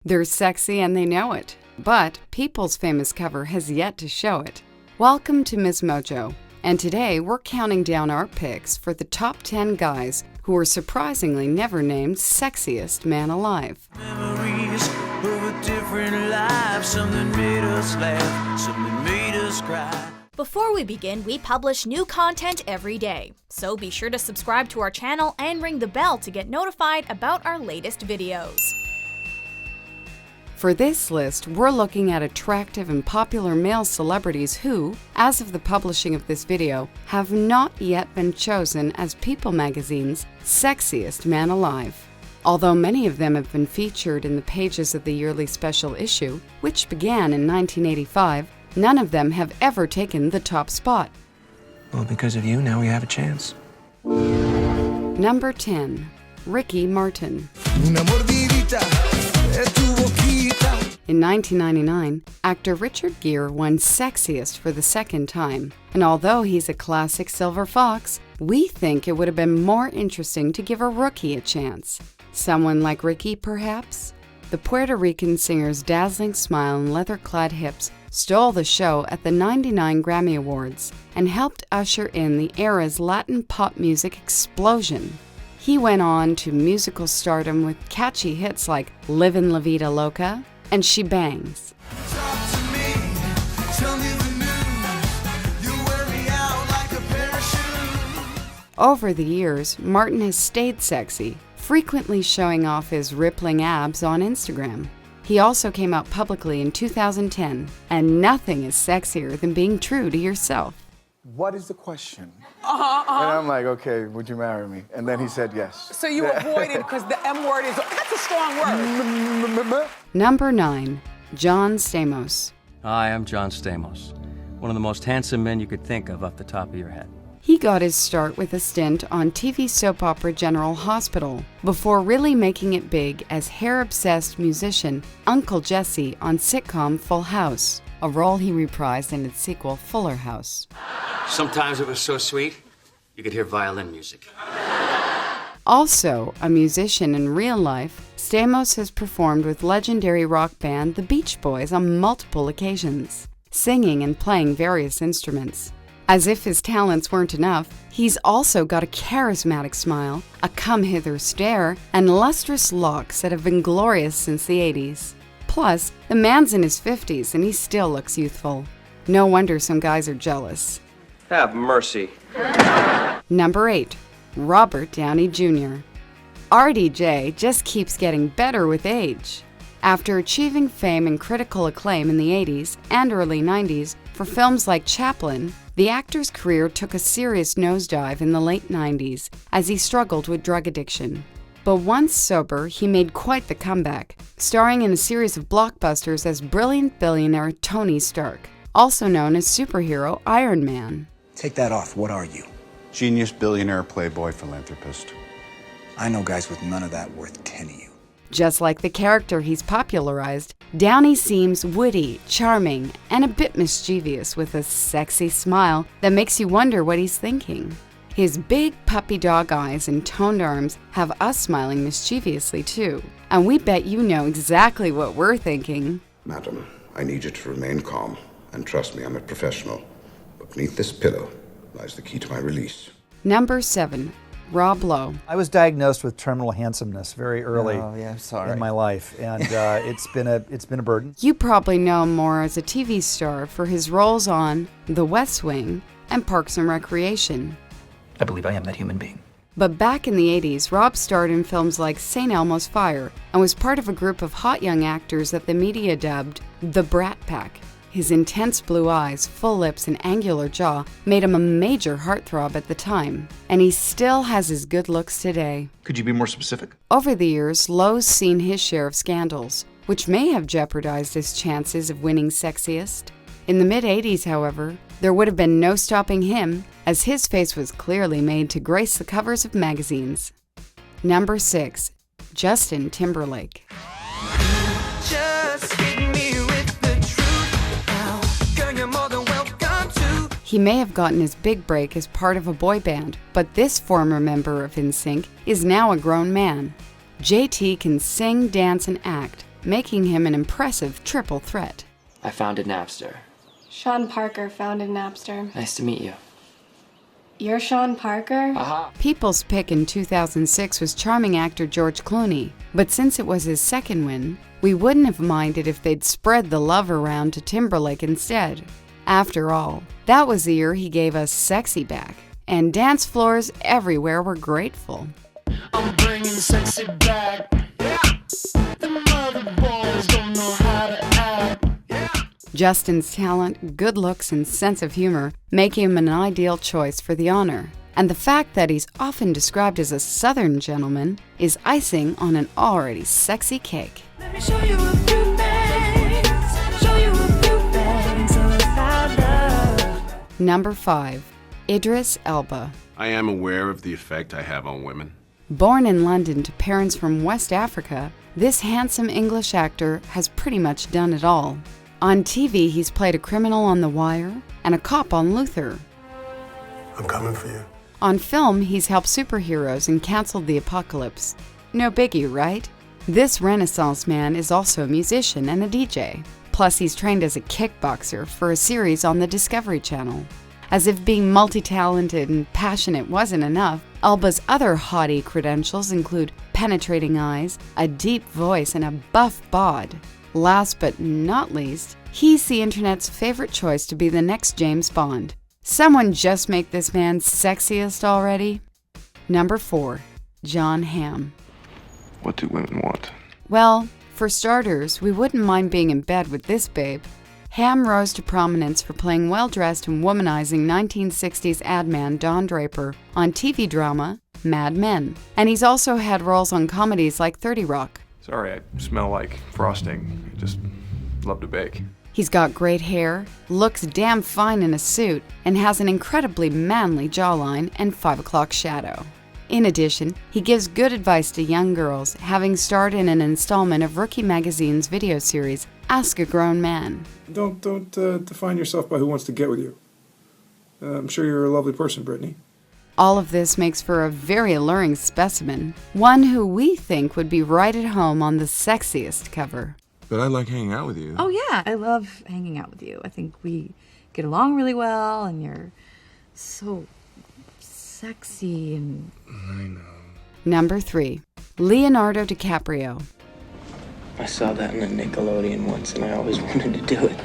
They're sexy and they know it, but People's famous cover has yet to show it. Welcome to MsMojo, and today we're counting down our picks for the top 10 guys who were surprisingly never named Sexiest Man Alive. Memories of a different life, something made us laugh, something made us cry. Before we begin, we publish new content every day, so be sure to subscribe to our channel and ring the bell to get notified about our latest videos. For this list, we're looking at attractive and popular male celebrities who, as of the publishing of this video, have not yet been chosen as People magazine's Sexiest Man Alive. Although many of them have been featured in the pages of the yearly special issue, which began in 1985, none of them have ever taken the top spot. Well, because of you, now we have a chance. Number 10. Ricky Martin. In 1999, actor Richard Gere won Sexiest for the second time, and although he's a classic silver fox, we think it would have been more interesting to give a rookie a chance. Someone like Ricky, perhaps? The Puerto Rican singer's dazzling smile and leather-clad hips stole the show at the '99 Grammy Awards and helped usher in the era's Latin pop music explosion. He went on to musical stardom with catchy hits like Livin' La Vida Loca and She Bangs. Talk to me, tell me the news, you wear me out like a parachute. Over the years, Martin has stayed sexy, frequently showing off his rippling abs on Instagram. He also came out publicly in 2010, and nothing is sexier than being true to yourself. What is the question? And I'm like, okay, would you marry me? And then he said yes. So you avoided because the M word that's a strong word. Number 9. Jon Stamos. Hi, I'm Jon Stamos, one of the most handsome men you could think of off the top of your head. He got his start with a stint on TV soap opera General Hospital, before really making it big as hair-obsessed musician Uncle Jesse on sitcom Full House, a role he reprised in its sequel Fuller House. Sometimes it was so sweet, you could hear violin music. Also a musician in real life, Stamos has performed with legendary rock band The Beach Boys on multiple occasions, singing and playing various instruments. As if his talents weren't enough, he's also got a charismatic smile, a come-hither stare, and lustrous locks that have been glorious since the 80s. Plus, the man's in his 50s and he still looks youthful. No wonder some guys are jealous. Have mercy. Number 8. Robert Downey Jr. RDJ just keeps getting better with age. After achieving fame and critical acclaim in the 80s and early 90s for films like Chaplin, the actor's career took a serious nosedive in the late 90s as he struggled with drug addiction. But once sober, he made quite the comeback, starring in a series of blockbusters as brilliant billionaire Tony Stark, also known as superhero Iron Man. Take that off. What are you? Genius, billionaire, playboy, philanthropist. I know guys with none of that worth 10 of you. Just like the character he's popularized, Downey seems witty, charming, and a bit mischievous with a sexy smile that makes you wonder what he's thinking. His big puppy dog eyes and toned arms have us smiling mischievously too, and we bet you know exactly what we're thinking. Madam, I need you to remain calm, and trust me, I'm a professional. But beneath this pillow lies the key to my release. Number 7. Rob Lowe. I was diagnosed with terminal handsomeness very early in my life, and it's been a burden. You probably know him more as a TV star for his roles on The West Wing and Parks and Recreation. I believe I am that human being. But back in the 80s, Rob starred in films like St. Elmo's Fire and was part of a group of hot young actors that the media dubbed the Brat Pack. His intense blue eyes, full lips, and angular jaw made him a major heartthrob at the time, and he still has his good looks today. Could you be more specific? Over the years, Lowe's seen his share of scandals, which may have jeopardized his chances of winning Sexiest. In the mid-'80s, however, there would have been no stopping him, as his face was clearly made to grace the covers of magazines. Number 6. Justin Timberlake. Just hit me with the truth now. Girl, you're more than welcome to. He may have gotten his big break as part of a boy band, but this former member of NSYNC is now a grown man. JT can sing, dance, and act, making him an impressive triple threat. I found a Napster. Sean Parker found a Napster. Nice to meet you. You're Sean Parker? Aha. People's pick in 2006 was charming actor George Clooney, but since it was his second win, we wouldn't have minded if they'd spread the love around to Timberlake instead. After all, that was the year he gave us Sexy back, and dance floors everywhere were grateful. I'm bringing sexy back. Yeah. The mother boys don't know how to act. Yeah. Justin's talent, good looks, and sense of humor make him an ideal choice for the honor. And the fact that he's often described as a Southern gentleman is icing on an already sexy cake. Let me show you a few things. Show you a few things about love. Number 5. Idris Elba. I am aware of the effect I have on women. Born in London to parents from West Africa, this handsome English actor has pretty much done it all. On TV, he's played a criminal on The Wire and a cop on Luther. I'm coming for you. On film, he's helped superheroes and canceled the apocalypse. No biggie, right? This Renaissance man is also a musician and a DJ. Plus, he's trained as a kickboxer for a series on the Discovery Channel. As if being multi-talented and passionate wasn't enough, Elba's other haughty credentials include penetrating eyes, a deep voice, and a buff bod. Last but not least, he's the internet's favorite choice to be the next James Bond. Someone just make this man sexiest already? Number 4. Jon Hamm. What do women want? Well, for starters, we wouldn't mind being in bed with this babe. Hamm rose to prominence for playing well-dressed and womanizing 1960s ad man Don Draper on TV drama Mad Men. And he's also had roles on comedies like 30 Rock. Sorry, I smell like frosting. I just love to bake. He's got great hair, looks damn fine in a suit, and has an incredibly manly jawline and 5 o'clock shadow. In addition, he gives good advice to young girls, having starred in an installment of Rookie Magazine's video series, Ask a Grown Man. Don't define yourself by who wants to get with you. I'm sure you're a lovely person, Brittany. All of this makes for a very alluring specimen, one who we think would be right at home on the Sexiest cover. But I like hanging out with you. Oh yeah, I love hanging out with you. I think we get along really well, and you're so sexy and... I know. Number 3. Leonardo DiCaprio. I saw that in a Nickelodeon once, and I always wanted to do it.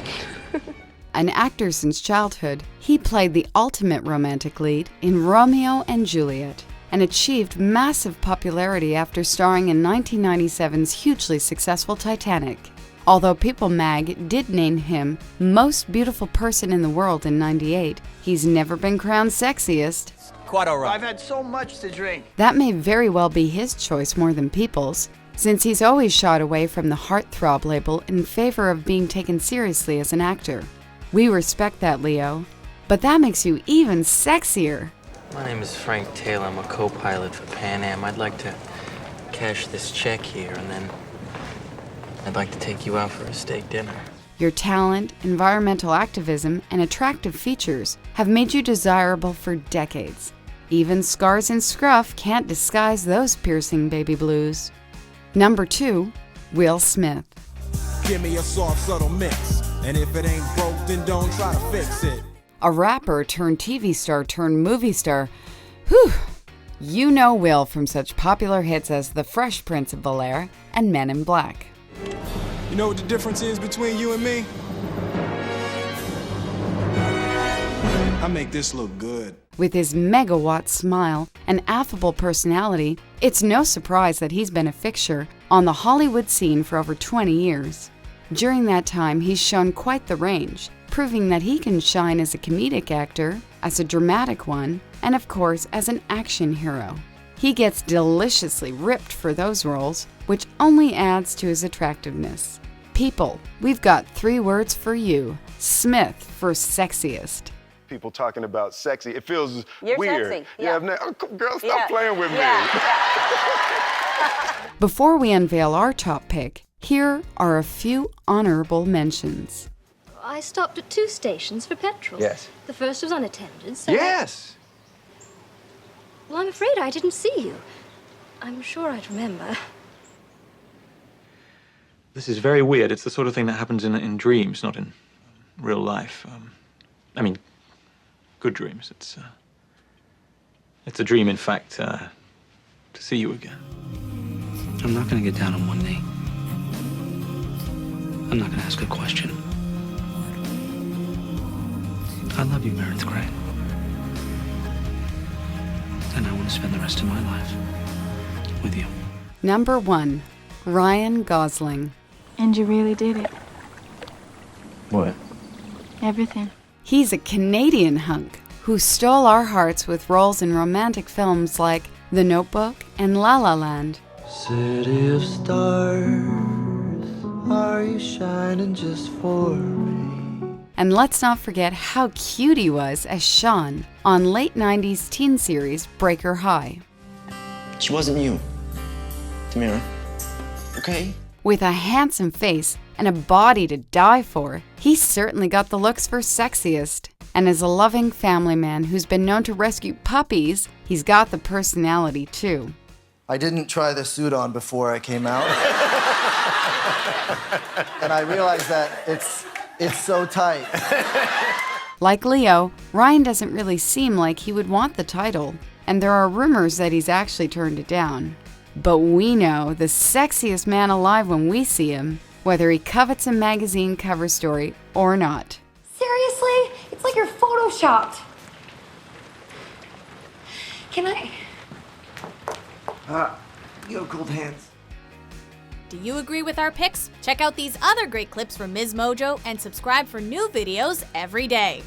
An actor since childhood, he played the ultimate romantic lead in Romeo and Juliet and achieved massive popularity after starring in 1997's hugely successful Titanic. Although People Mag did name him Most Beautiful Person in the World in '98, he's never been crowned sexiest. Quite all right. I've had so much to drink. That may very well be his choice more than People's, since he's always shied away from the heartthrob label in favor of being taken seriously as an actor. We respect that, Leo, but that makes you even sexier. My name is Frank Taylor. I'm a co-pilot for Pan Am. I'd like to cash this check here, and then I'd like to take you out for a steak dinner. Your talent, environmental activism, and attractive features have made you desirable for decades. Even scars and scruff can't disguise those piercing baby blues. Number 2, Will Smith. Give me a soft, subtle mix, and if it ain't broke, then don't try to fix it. A rapper turned TV star turned movie star. Whew! You know Will from such popular hits as The Fresh Prince of Bel-Air and Men in Black. You know what the difference is between you and me? I make this look good. With his megawatt smile and affable personality, it's no surprise that he's been a fixture on the Hollywood scene for over 20 years. During that time, he's shown quite the range, proving that he can shine as a comedic actor, as a dramatic one, and of course as an action hero. He gets deliciously ripped for those roles, which only adds to his attractiveness. People, we've got 3 words for you. Smith for sexiest. People talking about sexy, it feels You're weird. sexy. Yeah. Girl, stop playing with me. Before we unveil our top pick, here are a few honorable mentions. I stopped at 2 stations for petrol. Yes. The first was unattended, so... Yes! Well, I'm afraid I didn't see you. I'm sure I'd remember. This is very weird. It's the sort of thing that happens in dreams, not in real life. I mean, good dreams. It's a dream, in fact, to see you again. I'm not gonna get down on one knee. I'm not gonna ask a question. I love you, Meredith Grey. And I want to spend the rest of my life with you. Number 1. Ryan Gosling. And you really did it. What? Everything. He's a Canadian hunk who stole our hearts with roles in romantic films like The Notebook and La La Land. City of stars, are you shining just for me? And let's not forget how cute he was as Sean on late 90s teen series Breaker High. She wasn't you, Tamira. Okay? With a handsome face and a body to die for, he certainly got the looks for Sexiest. And as a loving family man who's been known to rescue puppies, he's got the personality too. I didn't try the suit on before I came out. And I realized that it's so tight. Like Leo, Ryan doesn't really seem like he would want the title, and there are rumors that he's actually turned it down. But we know the sexiest man alive when we see him, whether he covets a magazine cover story or not. Seriously? It's like you're photoshopped. Can I? You have cold hands. Do you agree with our picks? Check out these other great clips from MsMojo and subscribe for new videos every day.